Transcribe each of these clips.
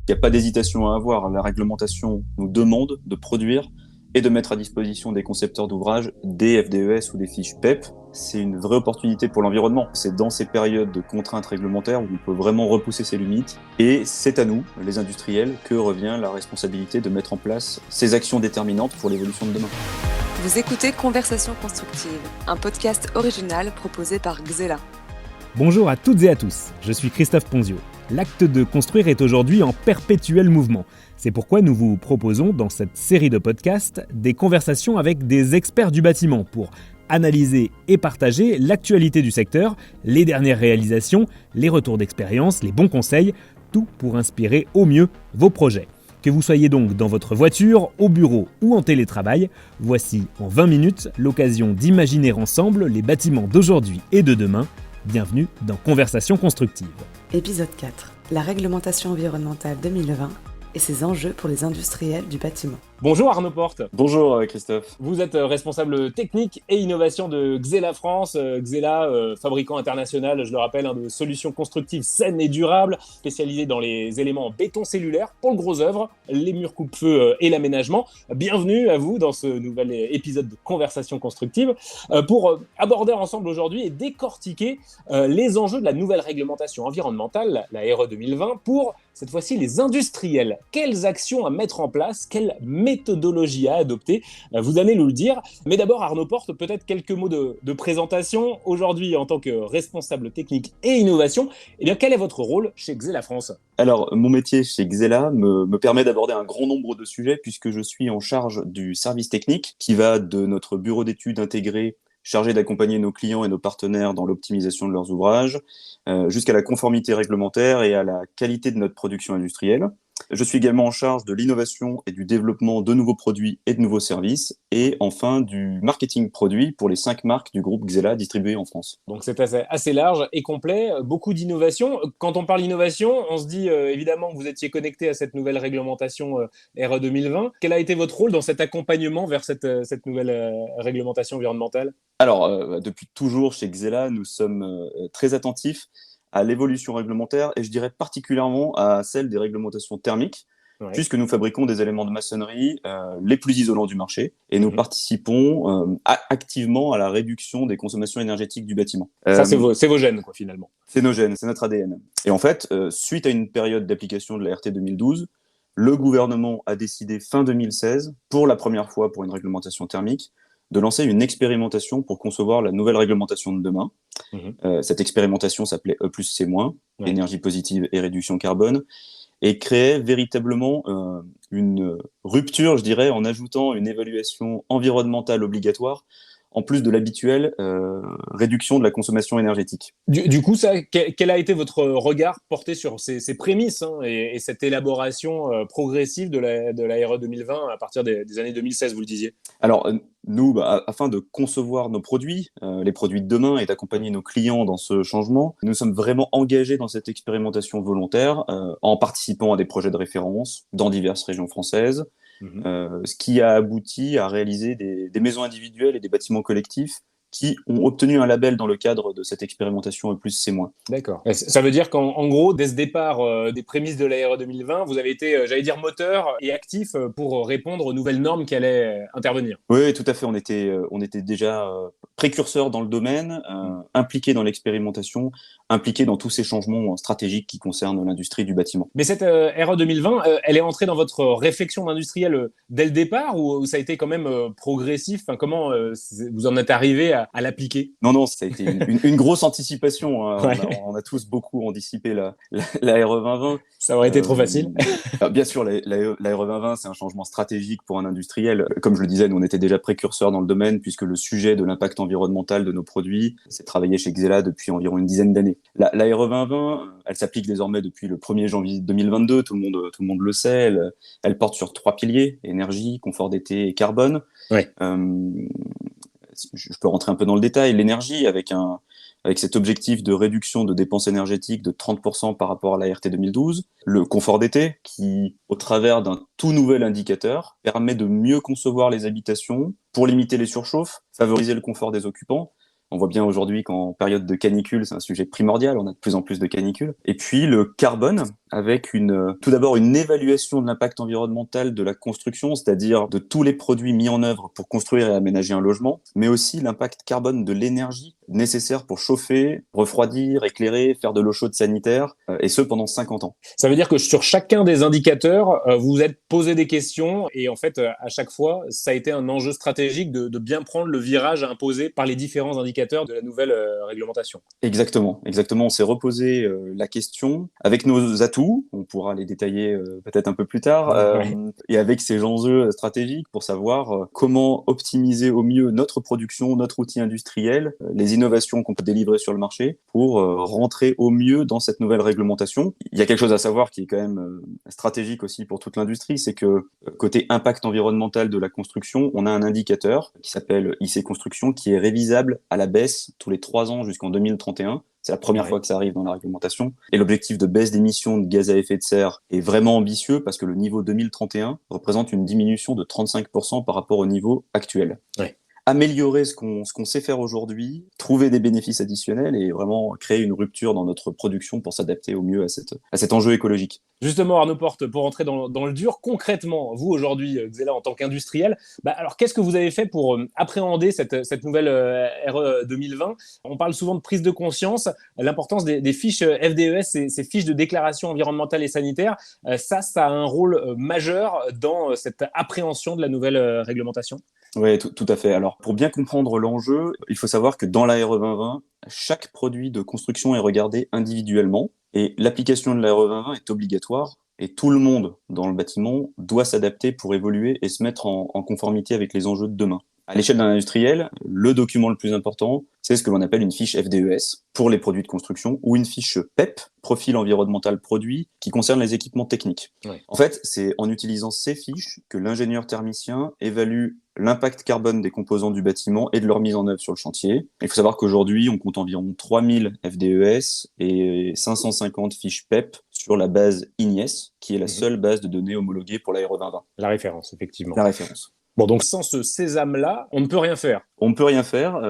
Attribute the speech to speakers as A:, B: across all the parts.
A: Il n'y a pas d'hésitation à avoir. La réglementation nous demande de produire et de mettre à disposition des concepteurs d'ouvrages des FDES ou des fiches PEP. C'est une vraie opportunité pour l'environnement. C'est dans ces périodes de contraintes réglementaires où on peut vraiment repousser ses limites. Et c'est à nous, les industriels, que revient la responsabilité de mettre en place ces actions déterminantes pour l'évolution de demain.
B: Vous écoutez Conversation constructive, un podcast original proposé par Xella.
C: Bonjour à toutes et à tous, je suis Christophe Ponzio. L'acte de construire est aujourd'hui en perpétuel mouvement. C'est pourquoi nous vous proposons dans cette série de podcasts des conversations avec des experts du bâtiment pour analyser et partager l'actualité du secteur, les dernières réalisations, les retours d'expérience, les bons conseils, tout pour inspirer au mieux vos projets. Que vous soyez donc dans votre voiture, au bureau ou en télétravail, voici en 20 minutes l'occasion d'imaginer ensemble les bâtiments d'aujourd'hui et de demain. Bienvenue dans Conversation constructive.
D: Épisode 4. La réglementation environnementale 2020 et ses enjeux pour les industriels du bâtiment.
E: Bonjour Arnaud Porte.
A: Bonjour Christophe.
E: Vous êtes responsable technique et innovation de Xella France. Xella, fabricant international, je le rappelle, de solutions constructives saines et durables, spécialisées dans les éléments en béton cellulaire pour le gros œuvre, les murs coupe-feu et l'aménagement. Bienvenue à vous dans ce nouvel épisode de Conversation constructive pour aborder ensemble aujourd'hui et décortiquer les enjeux de la nouvelle réglementation environnementale, la RE 2020, pour cette fois-ci les industriels. Quelles actions à mettre en place, quelles méthodologie à adopter, vous allez nous le dire. Mais d'abord, Arnaud Porte, peut-être quelques mots de présentation. Aujourd'hui, en tant que responsable technique et innovation, eh bien, quel est votre rôle chez Xella France ?
A: Alors, mon métier chez Xella me permet d'aborder un grand nombre de sujets puisque je suis en charge du service technique qui va de notre bureau d'études intégré chargé d'accompagner nos clients et nos partenaires dans l'optimisation de leurs ouvrages, jusqu'à la conformité réglementaire et à la qualité de notre production industrielle. Je suis également en charge de l'innovation et du développement de nouveaux produits et de nouveaux services, et enfin du marketing produit pour les 5 marques du groupe Xella distribuées en France.
E: Donc c'est assez large et complet, beaucoup d'innovation. Quand on parle d'innovation, on se dit évidemment que vous étiez connecté à cette nouvelle réglementation RE 2020. Quel a été votre rôle dans cet accompagnement vers cette nouvelle réglementation environnementale ?
A: Alors, depuis toujours chez Xella, nous sommes très attentifs à l'évolution réglementaire et je dirais particulièrement à celle des réglementations thermiques, puisque nous fabriquons des éléments de maçonnerie les plus isolants du marché et nous participons activement à la réduction des consommations énergétiques du bâtiment.
E: Ça, c'est vos gènes, quoi, finalement.
A: C'est nos gènes, c'est notre ADN. Et en fait, suite à une période d'application de la RT 2012, le gouvernement a décidé fin 2016, pour la première fois pour une réglementation thermique, de lancer une expérimentation pour concevoir la nouvelle réglementation de demain. Cette expérimentation s'appelait E+C-, énergie positive et réduction carbone, et créait véritablement une rupture, je dirais, en ajoutant une évaluation environnementale obligatoire, en plus de l'habituelle réduction de la consommation énergétique.
E: Du coup, quel a été votre regard porté sur ces prémices et cette élaboration progressive de la RE 2020 à partir des années 2016, vous le disiez ?
A: Alors, nous, afin de concevoir nos produits, les produits de demain, et d'accompagner nos clients dans ce changement, nous sommes vraiment engagés dans cette expérimentation volontaire en participant à des projets de référence dans diverses régions françaises, ce qui a abouti à réaliser des maisons individuelles et des bâtiments collectifs qui ont obtenu un label dans le cadre de cette expérimentation E+C-.
E: D'accord. Ça veut dire qu'en gros, dès ce départ des prémices de la RE 2020, vous avez été, j'allais dire, moteur et actif pour répondre aux nouvelles normes qui allaient intervenir.
A: Oui, tout à fait. On était déjà précurseurs dans le domaine, impliqués dans l'expérimentation, impliqués dans tous ces changements stratégiques qui concernent l'industrie du bâtiment.
E: Mais cette RE 2020, elle est entrée dans votre réflexion d'industriel dès le départ ou ça a été quand même progressif ? Enfin, comment vous en êtes arrivé à l'appliquer ?
A: Non, ça a été une grosse anticipation.
E: Ouais.
A: On a tous beaucoup anticipé la RE 2020.
E: Ça aurait été trop facile.
A: Bien sûr, la RE 2020, c'est un changement stratégique pour un industriel. Comme je le disais, nous, on était déjà précurseurs dans le domaine puisque le sujet de l'impact environnemental de nos produits s'est travaillé chez Xella depuis environ une dizaine d'années. La RE 2020, elle s'applique désormais depuis le 1er janvier 2022. Tout le monde le sait. Elle porte sur 3 piliers: énergie, confort d'été et carbone.
E: Ouais.
A: Je peux rentrer un peu dans le détail. L'énergie, avec cet objectif de réduction de dépenses énergétiques de 30% par rapport à la RT 2012. Le confort d'été, qui, au travers d'un tout nouvel indicateur, permet de mieux concevoir les habitations pour limiter les surchauffes, favoriser le confort des occupants. On voit bien aujourd'hui qu'en période de canicule, c'est un sujet primordial, on a de plus en plus de canicules. Et puis le carbone, avec tout d'abord une évaluation de l'impact environnemental de la construction, c'est-à-dire de tous les produits mis en œuvre pour construire et aménager un logement, mais aussi l'impact carbone de l'énergie nécessaire pour chauffer, refroidir, éclairer, faire de l'eau chaude sanitaire, et ce pendant 50 ans.
E: Ça veut dire que sur chacun des indicateurs, vous vous êtes posé des questions et en fait, à chaque fois, ça a été un enjeu stratégique de bien prendre le virage imposé par les différents indicateurs de la nouvelle réglementation.
A: Exactement. On s'est reposé la question avec nos atouts, on pourra les détailler peut-être un peu plus tard, et avec ces enjeux stratégiques pour savoir comment optimiser au mieux notre production, notre outil industriel, les innovations qu'on peut délivrer sur le marché pour rentrer au mieux dans cette nouvelle réglementation. Il y a quelque chose à savoir qui est quand même stratégique aussi pour toute l'industrie, c'est que côté impact environnemental de la construction, on a un indicateur qui s'appelle IC Construction qui est révisable à la baisse tous les 3 ans jusqu'en 2031. C'est la première fois que ça arrive dans la réglementation. Et l'objectif de baisse d'émissions de gaz à effet de serre est vraiment ambitieux parce que le niveau 2031 représente une diminution de 35% par rapport au niveau actuel.
E: Ouais.
A: Améliorer ce qu'on sait faire aujourd'hui, trouver des bénéfices additionnels et vraiment créer une rupture dans notre production pour s'adapter au mieux à cet enjeu écologique.
E: Justement, Arnaud Porte, pour rentrer dans le dur, concrètement, vous aujourd'hui, Xella, en tant qu'industriel, alors qu'est-ce que vous avez fait pour appréhender cette nouvelle RE 2020 ? On parle souvent de prise de conscience, l'importance des fiches FDES, ces fiches de déclaration environnementale et sanitaire, ça a un rôle majeur dans cette appréhension de la nouvelle réglementation ?
A: Oui, tout à fait. Alors, pour bien comprendre l'enjeu, il faut savoir que dans la RE 2020, chaque produit de construction est regardé individuellement et l'application de la RE 2020 est obligatoire et tout le monde dans le bâtiment doit s'adapter pour évoluer et se mettre en conformité avec les enjeux de demain. À l'échelle d'un industriel, le document le plus important, c'est ce que l'on appelle une fiche FDES pour les produits de construction ou une fiche PEP, profil environnemental produit, qui concerne les équipements techniques.
E: Ouais.
A: En fait, c'est en utilisant ces fiches que l'ingénieur thermicien évalue l'impact carbone des composants du bâtiment et de leur mise en œuvre sur le chantier. Il faut savoir qu'aujourd'hui, on compte environ 3000 FDES et 550 fiches PEP sur la base INIES, qui est la seule base de données homologuée pour la RE 2020.
E: La référence, effectivement.
A: La référence.
E: Bon, donc sans ce sésame-là, on ne peut rien faire.
A: On ne peut rien faire.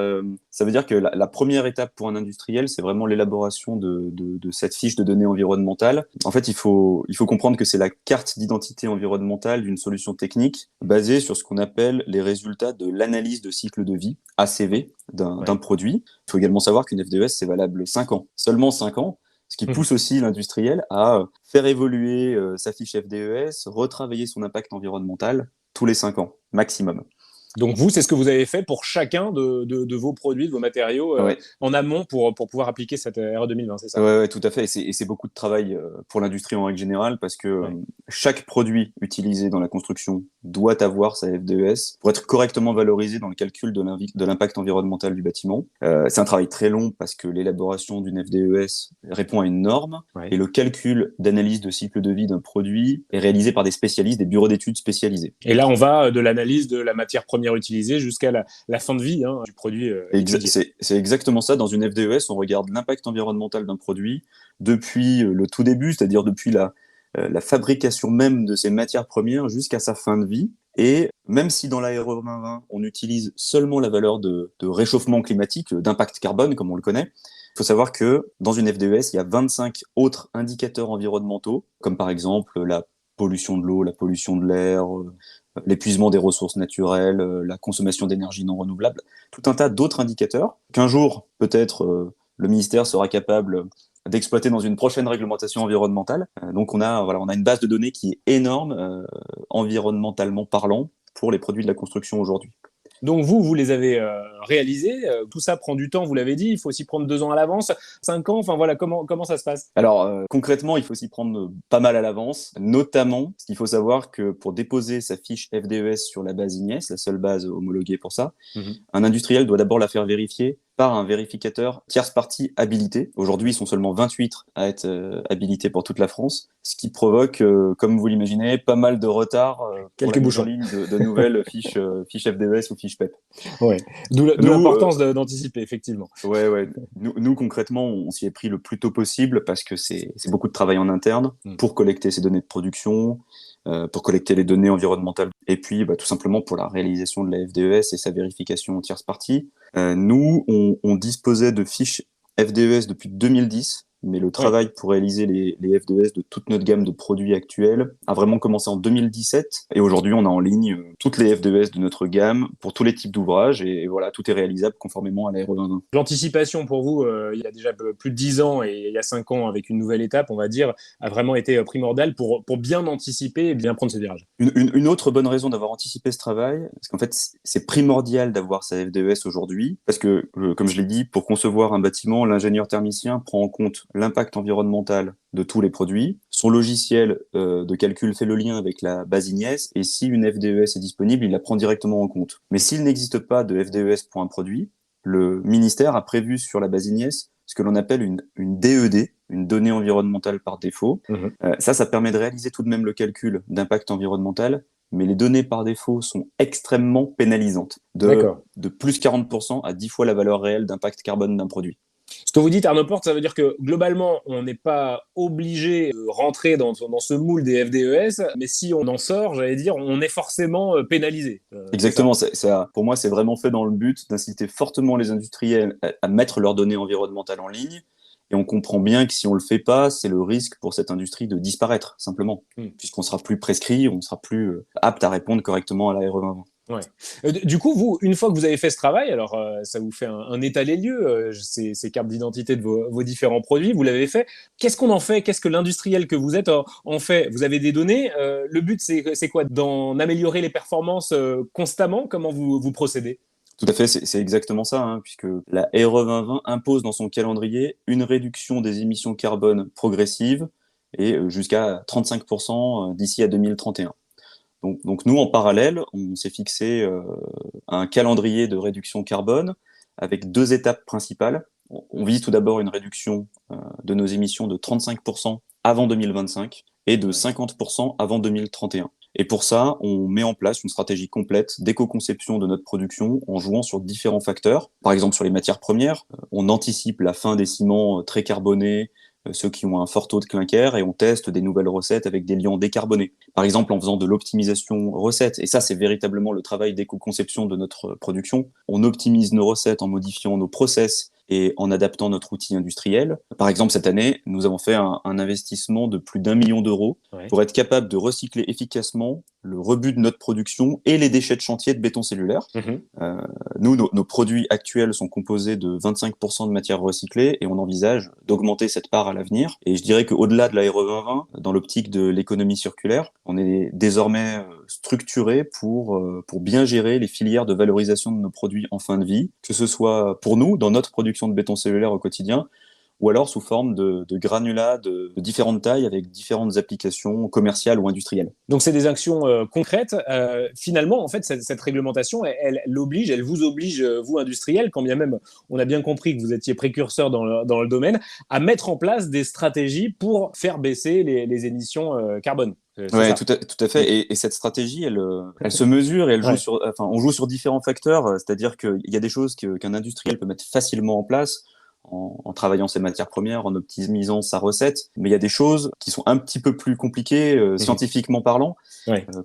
A: Ça veut dire que la première étape pour un industriel, c'est vraiment l'élaboration de cette fiche de données environnementales. En fait, il faut comprendre que c'est la carte d'identité environnementale d'une solution technique basée sur ce qu'on appelle les résultats de l'analyse de cycle de vie, ACV, d'un produit. Il faut également savoir qu'une FDES, c'est valable 5 ans. Seulement 5 ans. Ce qui pousse aussi l'industriel à faire évoluer sa fiche FDES, retravailler son impact environnemental tous les 5 ans, maximum.
E: Donc vous, c'est ce que vous avez fait pour chacun de vos produits, de vos matériaux en amont pour pouvoir appliquer cette RE 2020, c'est ça ?
A: Ouais, tout à fait. Et c'est beaucoup de travail pour l'industrie en règle générale parce que chaque produit utilisé dans la construction doit avoir sa FDES pour être correctement valorisé dans le calcul de l'impact environnemental du bâtiment. C'est un travail très long parce que l'élaboration d'une FDES répond à une norme et le calcul d'analyse de cycle de vie d'un produit est réalisé par des spécialistes, des bureaux d'études spécialisés.
E: Et là, on va de l'analyse de la matière première utilisée jusqu'à la fin de vie du produit.
A: C'est exactement ça. Dans une FDES, on regarde l'impact environnemental d'un produit depuis le tout début, c'est-à-dire depuis la fabrication même de ces matières premières jusqu'à sa fin de vie. Et même si dans la RE 2020, on utilise seulement la valeur de réchauffement climatique, d'impact carbone, comme on le connaît, il faut savoir que dans une FDES, il y a 25 autres indicateurs environnementaux, comme par exemple la pollution de l'eau, la pollution de l'air, l'épuisement des ressources naturelles, la consommation d'énergie non renouvelable, tout un tas d'autres indicateurs qu'un jour, peut-être, le ministère sera capable d'exploiter dans une prochaine réglementation environnementale. Donc on a une base de données qui est énorme, environnementalement parlant, pour les produits de la construction aujourd'hui.
E: Donc vous les avez réalisés. Tout ça prend du temps, vous l'avez dit. Il faut s'y prendre 2 ans à l'avance, 5 ans. Enfin voilà, comment ça se passe ?
A: Alors concrètement, il faut s'y prendre pas mal à l'avance. Notamment, il faut savoir que pour déposer sa fiche FDES sur la base INIES, la seule base homologuée pour ça, un industriel doit d'abord la faire vérifier par un vérificateur tierce partie habilité. Aujourd'hui, ils sont seulement 28 à être habilités pour toute la France, ce qui provoque, comme vous l'imaginez, pas mal de retard pour la mise en ligne de nouvelles fiches FDES ou fiches PEP.
E: Ouais. D'où l'importance d'anticiper, effectivement.
A: Ouais. Nous, concrètement, on s'y est pris le plus tôt possible parce que c'est beaucoup de travail en interne pour collecter ces données de production, pour collecter les données environnementales et puis tout simplement pour la réalisation de la FDES et sa vérification en tierce partie. Nous, on disposait de fiches FDES depuis 2010 mais le travail pour réaliser les F2S de toute notre gamme de produits actuels a vraiment commencé en 2017. Et aujourd'hui, on a en ligne toutes les F2S de notre gamme pour tous les types d'ouvrages. Et voilà, tout est réalisable conformément à la RE 2020.
E: L'anticipation pour vous, il y a déjà plus de 10 ans et il y a 5 ans avec une nouvelle étape, on va dire, a vraiment été primordiale pour bien anticiper et bien prendre ses virages.
A: Une autre bonne raison d'avoir anticipé ce travail, parce qu'en fait, c'est primordial d'avoir sa FDES aujourd'hui, parce que, comme je l'ai dit, pour concevoir un bâtiment, l'ingénieur thermicien prend en compte l'impact environnemental de tous les produits. Son logiciel de calcul fait le lien avec la base IGNES, et si une FDES est disponible, il la prend directement en compte. Mais s'il n'existe pas de FDES pour un produit, le ministère a prévu sur la base IGNES ce que l'on appelle une DED, une donnée environnementale par défaut. Ça permet de réaliser tout de même le calcul d'impact environnemental, mais les données par défaut sont extrêmement pénalisantes, de plus 40% à 10 fois la valeur réelle d'impact carbone d'un produit.
E: Ce que vous dites, Arnaud Porte, ça veut dire que globalement, on n'est pas obligé de rentrer dans ce moule des FDES, mais si on en sort, j'allais dire, on est forcément pénalisé.
A: Exactement. Ça, pour moi, c'est vraiment fait dans le but d'inciter fortement les industriels à mettre leurs données environnementales en ligne. Et on comprend bien que si on le fait pas, c'est le risque pour cette industrie de disparaître, simplement. Puisqu'on sera plus prescrit, on sera plus apte à répondre correctement à la RE 2020.
E: Ouais. Du coup, vous, une fois que vous avez fait ce travail, alors ça vous fait un état des lieux, ces cartes d'identité de vos différents produits, vous l'avez fait. Qu'est-ce qu'on en fait? Qu'est-ce que l'industriel que vous êtes en fait? Vous avez des données. Le but, c'est quoi? D'en améliorer les performances constamment? Comment vous procédez?
A: Tout à fait, c'est exactement ça, puisque la RE 2020 impose dans son calendrier une réduction des émissions carbone progressive et jusqu'à 35% d'ici à 2031. Donc nous, en parallèle, on s'est fixé un calendrier de réduction carbone avec 2 étapes principales. On vise tout d'abord une réduction de nos émissions de 35% avant 2025 et de 50% avant 2031. Et pour ça, on met en place une stratégie complète d'éco-conception de notre production en jouant sur différents facteurs. Par exemple, sur les matières premières, on anticipe la fin des ciments très carbonés, ceux qui ont un fort taux de clinker, et on teste des nouvelles recettes avec des liants décarbonés. Par exemple, en faisant de l'optimisation recette, et ça, c'est véritablement le travail d'éco-conception de notre production. On optimise nos recettes en modifiant nos process et en adaptant notre outil industriel. Par exemple, cette année, nous avons fait un investissement de plus d'1 million d'euros pour être capable de recycler efficacement le rebut de notre production et les déchets de chantier de béton cellulaire. Nous, nos produits actuels sont composés de 25% de matières recyclées et on envisage d'augmenter cette part à l'avenir. Et je dirais qu'au-delà de la RE 2020, dans l'optique de l'économie circulaire, on est désormais structuré pour bien gérer les filières de valorisation de nos produits en fin de vie, que ce soit pour nous, dans notre production de béton cellulaire au quotidien, ou alors sous forme de granulats de différentes tailles avec différentes applications commerciales ou industrielles.
E: Donc c'est des actions concrètes. Finalement, en fait, cette réglementation, elle vous oblige, vous industriels, quand bien même on a bien compris que vous étiez précurseur dans le domaine, à mettre en place des stratégies pour faire baisser les émissions carbone.
A: Oui, tout à fait. Et cette stratégie, elle se mesure et elle joue on joue sur différents facteurs. C'est-à-dire qu'il y a des choses qu'un industriel peut mettre facilement en place en travaillant ses matières premières, en optimisant sa recette. Mais il y a des choses qui sont un petit peu plus compliquées, scientifiquement parlant.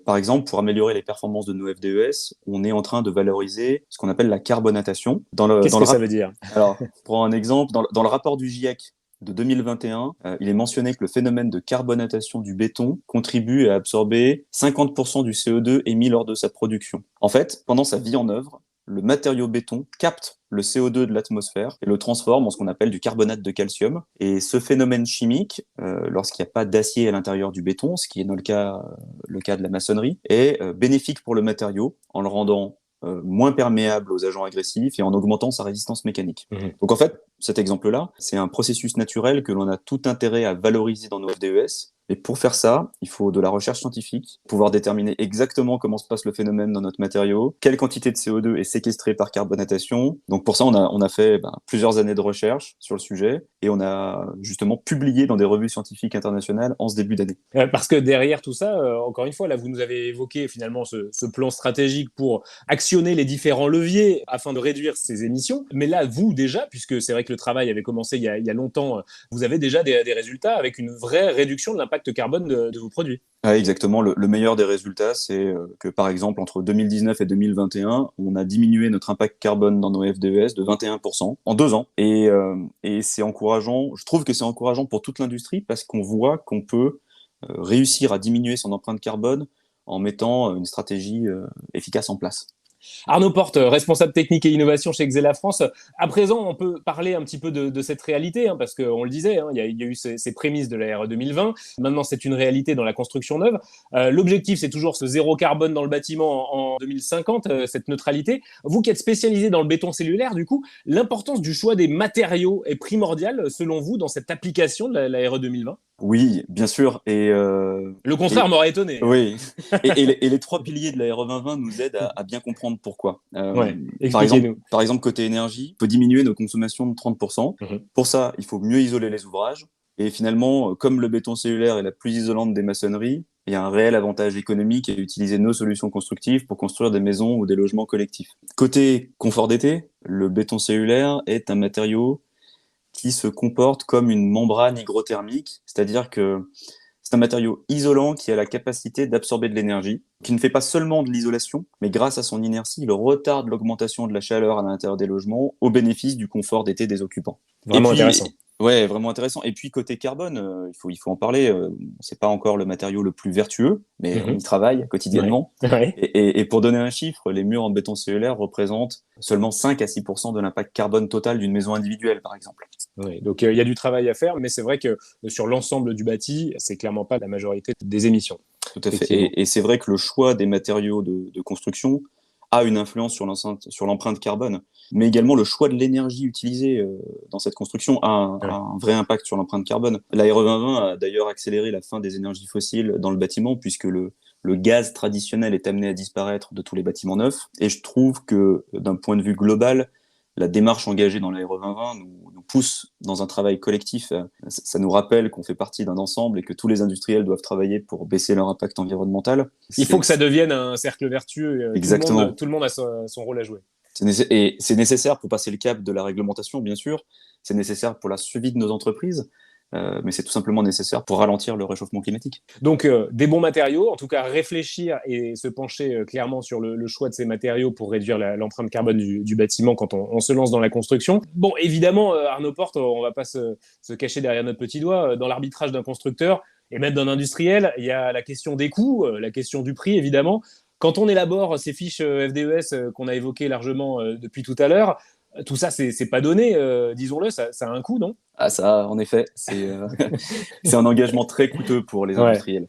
A: Par exemple, pour améliorer les performances de nos FDES, on est en train de valoriser ce qu'on appelle la carbonatation.
E: Qu'est-ce que ça veut dire?
A: Alors, pour un exemple, dans le rapport du GIEC de 2021, il est mentionné que le phénomène de carbonatation du béton contribue à absorber 50% du CO2 émis lors de sa production. En fait, pendant sa vie en œuvre, le matériau béton capte le CO2 de l'atmosphère et le transforme en ce qu'on appelle du carbonate de calcium. Et ce phénomène chimique, lorsqu'il n'y a pas d'acier à l'intérieur du béton, ce qui est le cas de la maçonnerie, est bénéfique pour le matériau en le rendant moins perméable aux agents agressifs et en augmentant sa résistance mécanique. Donc en fait, cet exemple-là, c'est un processus naturel que l'on a tout intérêt à valoriser dans nos FDES. Et pour faire ça, il faut de la recherche scientifique, pouvoir déterminer exactement comment se passe le phénomène dans notre matériau, quelle quantité de CO2 est séquestrée par carbonatation. Donc pour ça, on a fait plusieurs années de recherche sur le sujet et on a justement publié dans des revues scientifiques internationales en ce début d'année.
E: Parce que derrière tout ça, encore une fois, là, vous nous avez évoqué finalement ce plan stratégique pour actionner les différents leviers afin de réduire ces émissions. Mais là, vous déjà, puisque c'est vrai que le travail avait commencé il y a longtemps, vous avez déjà des résultats avec une vraie réduction de l'impact l'impact carbone de vos produits.
A: Ouais, exactement. Le meilleur des résultats, c'est que par exemple, entre 2019 et 2021, on a diminué notre impact carbone dans nos FDES de 21% en 2 ans. Et c'est encourageant. Je trouve que c'est encourageant pour toute l'industrie parce qu'on voit qu'on peut réussir à diminuer son empreinte carbone en mettant une stratégie efficace en place.
E: Arnaud Porte, responsable technique et innovation chez Xella France. À présent, on peut parler un petit peu de cette réalité, parce qu'on le disait, il y a eu ces prémices de la RE 2020. Maintenant, c'est une réalité dans la construction neuve. L'objectif, c'est toujours ce zéro carbone dans le bâtiment en 2050, cette neutralité. Vous qui êtes spécialisé dans le béton cellulaire, du coup, l'importance du choix des matériaux est primordiale, selon vous, dans cette application de la RE 2020 ?
A: Oui, bien sûr.
E: Le contraire m'aurait étonné.
A: Oui. Et les 3 piliers de la RE 2020 nous aident à bien comprendre pourquoi.
E: Expliquez-nous.
A: Par exemple, côté énergie, il faut diminuer nos consommations de 30%. Pour ça, il faut mieux isoler les ouvrages. Et finalement, comme le béton cellulaire est la plus isolante des maçonneries, il y a un réel avantage économique à utiliser nos solutions constructives pour construire des maisons ou des logements collectifs. Côté confort d'été, le béton cellulaire est un matériau qui se comporte comme une membrane hygrothermique, c'est-à-dire que c'est un matériau isolant qui a la capacité d'absorber de l'énergie, qui ne fait pas seulement de l'isolation, mais grâce à son inertie, il retarde l'augmentation de la chaleur à l'intérieur des logements au bénéfice du confort d'été des occupants.
E: Vraiment intéressant.
A: Ouais, vraiment intéressant. Et puis côté carbone, il faut en parler. C'est pas encore le matériau le plus vertueux, mais on y travaille quotidiennement.
E: Ouais.
A: Et pour donner un chiffre, les murs en béton cellulaire représentent seulement 5 à 6% de l'impact carbone total d'une maison individuelle, par exemple.
E: Oui, donc il y a du travail à faire, mais c'est vrai que sur l'ensemble du bâti, c'est clairement pas la majorité des émissions.
A: Tout à fait. Et c'est vrai que le choix des matériaux de construction a une influence sur l'empreinte carbone, mais également le choix de l'énergie utilisée dans cette construction a un vrai impact sur l'empreinte carbone. La RE 2020 a d'ailleurs accéléré la fin des énergies fossiles dans le bâtiment, puisque le gaz traditionnel est amené à disparaître de tous les bâtiments neufs. Et je trouve que d'un point de vue global, la démarche engagée dans la RE 2020 nous pousse dans un travail collectif. Ça nous rappelle qu'on fait partie d'un ensemble et que tous les industriels doivent travailler pour baisser leur impact environnemental.
E: Il faut que ça devienne un cercle vertueux.
A: Exactement.
E: Tout le monde a son rôle à jouer.
A: Et c'est nécessaire pour passer le cap de la réglementation, bien sûr. C'est nécessaire pour la suivi de nos entreprises. Mais c'est tout simplement nécessaire pour ralentir le réchauffement climatique.
E: Donc, des bons matériaux, en tout cas réfléchir et se pencher clairement sur le choix de ces matériaux pour réduire l'empreinte carbone du bâtiment quand on se lance dans la construction. Bon, évidemment, Arnaud Porte, on ne va pas se cacher derrière notre petit doigt. Dans l'arbitrage d'un constructeur et même d'un industriel, il y a la question des coûts, la question du prix, évidemment. Quand on élabore ces fiches FDES qu'on a évoquées largement depuis tout à l'heure, tout ça, c'est pas donné, disons-le, ça a un coût, non ?
A: Ah ça, en effet, c'est un engagement très coûteux pour les industriels.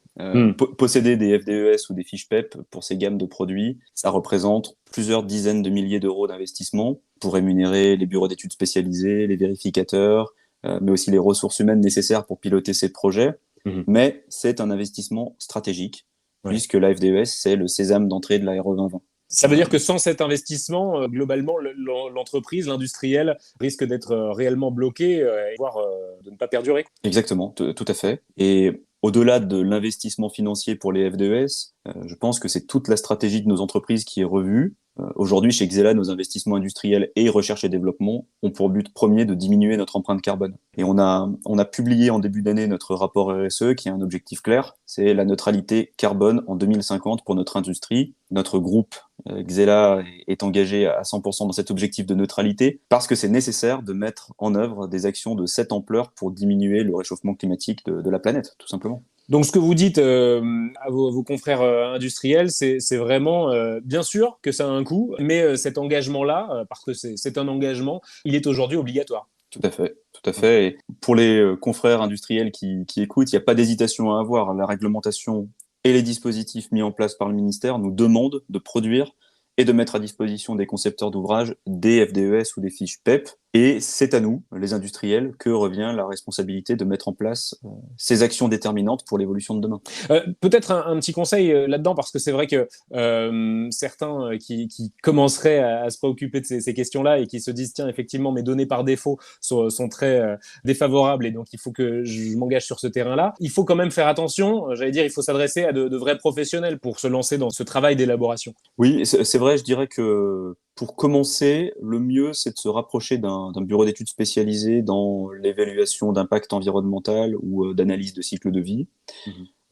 A: Posséder des FDES ou des fiches PEP pour ces gammes de produits, ça représente plusieurs dizaines de milliers d'euros d'investissement pour rémunérer les bureaux d'études spécialisés, les vérificateurs, mais aussi les ressources humaines nécessaires pour piloter ces projets. Mais c'est un investissement stratégique, puisque la FDES, c'est le sésame d'entrée de la RE 2020.
E: Ça veut dire que sans cet investissement, globalement, l'entreprise, l'industriel, risque d'être réellement bloqué, voire de ne pas perdurer.
A: Exactement, tout à fait. Et au-delà de l'investissement financier pour les FDES, je pense que c'est toute la stratégie de nos entreprises qui est revue. Aujourd'hui, chez Xella, nos investissements industriels et recherche et développement ont pour but premier de diminuer notre empreinte carbone. Et on a publié en début d'année notre rapport RSE qui a un objectif clair, c'est la neutralité carbone en 2050 pour notre industrie. Notre groupe Xella est engagé à 100% dans cet objectif de neutralité parce que c'est nécessaire de mettre en œuvre des actions de cette ampleur pour diminuer le réchauffement climatique de la planète, tout simplement.
E: Donc, ce que vous dites à vos confrères industriels, c'est vraiment, bien sûr que ça a un coût, mais cet engagement-là, parce que c'est un engagement, il est aujourd'hui obligatoire.
A: Tout à fait, tout à fait. Et pour les confrères industriels qui écoutent, il n'y a pas d'hésitation à avoir. La réglementation et les dispositifs mis en place par le ministère nous demandent de produire et de mettre à disposition des concepteurs d'ouvrages des FDES ou des fiches PEP. Et c'est à nous, les industriels, que revient la responsabilité de mettre en place ces actions déterminantes pour l'évolution de demain.
E: Peut-être un petit conseil là-dedans, parce que c'est vrai que certains qui commenceraient à se préoccuper de ces questions-là et qui se disent, tiens, effectivement, mes données par défaut sont très défavorables et donc il faut que je m'engage sur ce terrain-là. Il faut quand même faire attention, j'allais dire, il faut s'adresser à de vrais professionnels pour se lancer dans ce travail d'élaboration.
A: Oui, c'est vrai, je dirais que Pour commencer, le mieux, c'est de se rapprocher d'un bureau d'études spécialisé dans l'évaluation d'impact environnemental ou d'analyse de cycle de vie.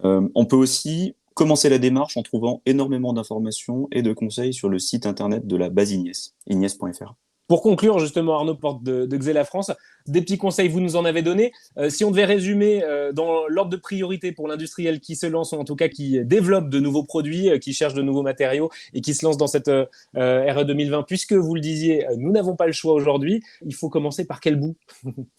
A: On peut aussi commencer la démarche en trouvant énormément d'informations et de conseils sur le site internet de la base Ignies, ignies.fr.
E: Pour conclure, justement, Arnaud Porte de Xella France, des petits conseils, vous nous en avez donné. Si on devait résumer dans l'ordre de priorité pour l'industriel qui se lance, ou en tout cas qui développe de nouveaux produits, qui cherche de nouveaux matériaux et qui se lance dans cette RE 2020, puisque vous le disiez, nous n'avons pas le choix aujourd'hui, il faut commencer par quel bout?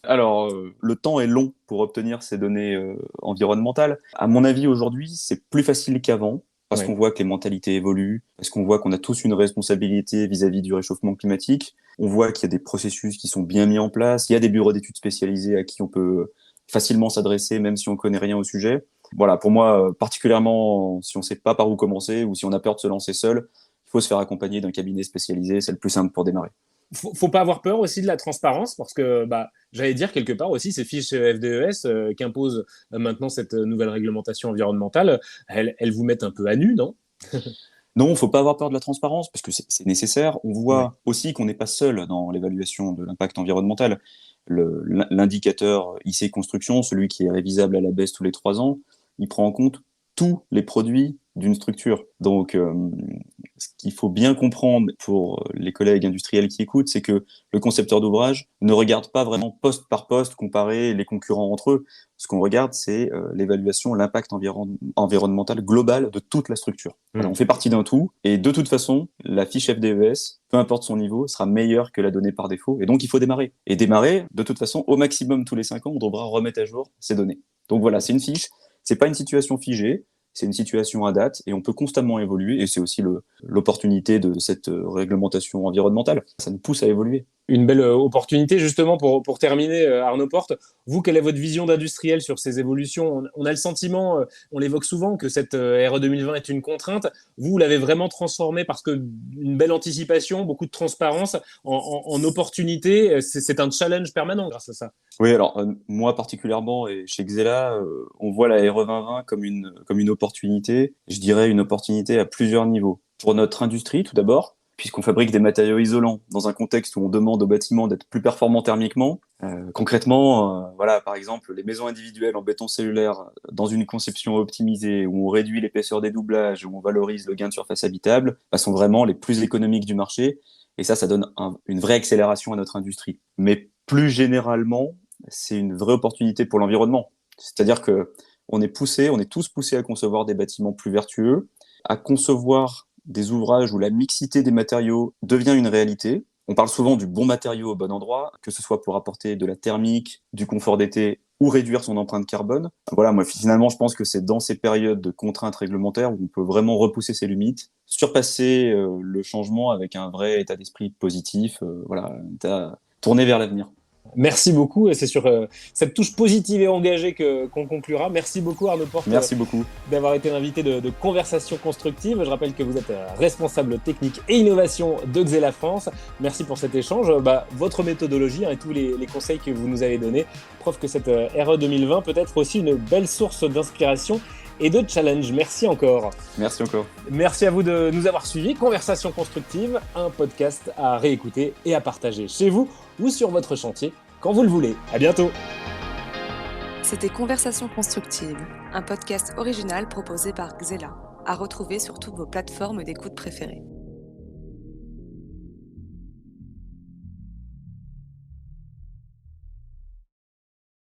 A: Alors, le temps est long pour obtenir ces données environnementales. À mon avis, aujourd'hui, c'est plus facile qu'avant. Parce qu'on voit que les mentalités évoluent, parce qu'on voit qu'on a tous une responsabilité vis-à-vis du réchauffement climatique. On voit qu'il y a des processus qui sont bien mis en place. Il y a des bureaux d'études spécialisés à qui on peut facilement s'adresser, même si on connaît rien au sujet. Voilà, pour moi, particulièrement, si on ne sait pas par où commencer ou si on a peur de se lancer seul, il faut se faire accompagner d'un cabinet spécialisé. C'est le plus simple pour démarrer.
E: Faut pas avoir peur aussi de la transparence, parce que j'allais dire quelque part aussi ces fiches FDES qu'impose maintenant cette nouvelle réglementation environnementale, elles vous mettent un peu à nu, non?
A: Non, il ne faut pas avoir peur de la transparence, parce que c'est nécessaire. On voit aussi qu'on n'est pas seul dans l'évaluation de l'impact environnemental. L'indicateur IC Construction, celui qui est révisable à la baisse tous les 3 ans, il prend en compte tous les produits d'une structure. Donc, ce qu'il faut bien comprendre pour les collègues industriels qui écoutent, c'est que le concepteur d'ouvrage ne regarde pas vraiment poste par poste comparer les concurrents entre eux. Ce qu'on regarde, c'est l'évaluation, l'impact environnemental global de toute la structure. Voilà, on fait partie d'un tout, et de toute façon, la fiche FDES, peu importe son niveau, sera meilleure que la donnée par défaut, et donc il faut démarrer. Et démarrer, de toute façon, au maximum tous les 5 ans, on devra remettre à jour ces données. Donc voilà, c'est une fiche, c'est pas une situation figée, c'est une situation à date et on peut constamment évoluer et c'est aussi l'opportunité de cette réglementation environnementale. Ça nous pousse à évoluer.
E: Une belle opportunité justement pour terminer, Arnaud Porte. Vous, quelle est votre vision d'industriel sur ces évolutions? On a le sentiment, on l'évoque souvent, que cette RE 2020 est une contrainte. Vous l'avez vraiment transformée parce que une belle anticipation, beaucoup de transparence en opportunité. C'est un challenge permanent grâce à ça.
A: Oui, alors moi particulièrement et chez Xella, on voit la RE 2020 comme une opportunité. Je dirais une opportunité à plusieurs niveaux. Pour notre industrie, tout d'abord, puisqu'on fabrique des matériaux isolants dans un contexte où on demande aux bâtiments d'être plus performants thermiquement. Concrètement, voilà, par exemple, les maisons individuelles en béton cellulaire dans une conception optimisée, où on réduit l'épaisseur des doublages, où on valorise le gain de surface habitable, sont vraiment les plus économiques du marché. Et ça donne une vraie accélération à notre industrie. Mais plus généralement, c'est une vraie opportunité pour l'environnement. C'est-à-dire que on est tous poussés à concevoir des bâtiments plus vertueux, à concevoir des ouvrages où la mixité des matériaux devient une réalité. On parle souvent du bon matériau au bon endroit, que ce soit pour apporter de la thermique, du confort d'été ou réduire son empreinte carbone. Voilà, moi finalement je pense que c'est dans ces périodes de contraintes réglementaires où on peut vraiment repousser ses limites, surpasser le changement avec un vrai état d'esprit positif, tourner vers l'avenir.
E: Merci beaucoup, et c'est sur cette touche positive et engagée qu'on conclura. Merci beaucoup Arnaud Porte.
A: Merci beaucoup
E: d'avoir été l'invité de Conversation Constructive. Je rappelle que vous êtes responsable technique et innovation de Xella France. Merci pour cet échange. Votre méthodologie et tous les conseils que vous nous avez donnés prouvent que cette RE 2020 peut être aussi une belle source d'inspiration et de challenge. Merci encore.
A: Merci encore.
E: Merci à vous de nous avoir suivis. Conversation Constructive, un podcast à réécouter et à partager chez vous ou sur votre chantier quand vous le voulez. À bientôt.
B: C'était Conversation Constructive, un podcast original proposé par Xella, à retrouver sur toutes vos plateformes d'écoute préférées.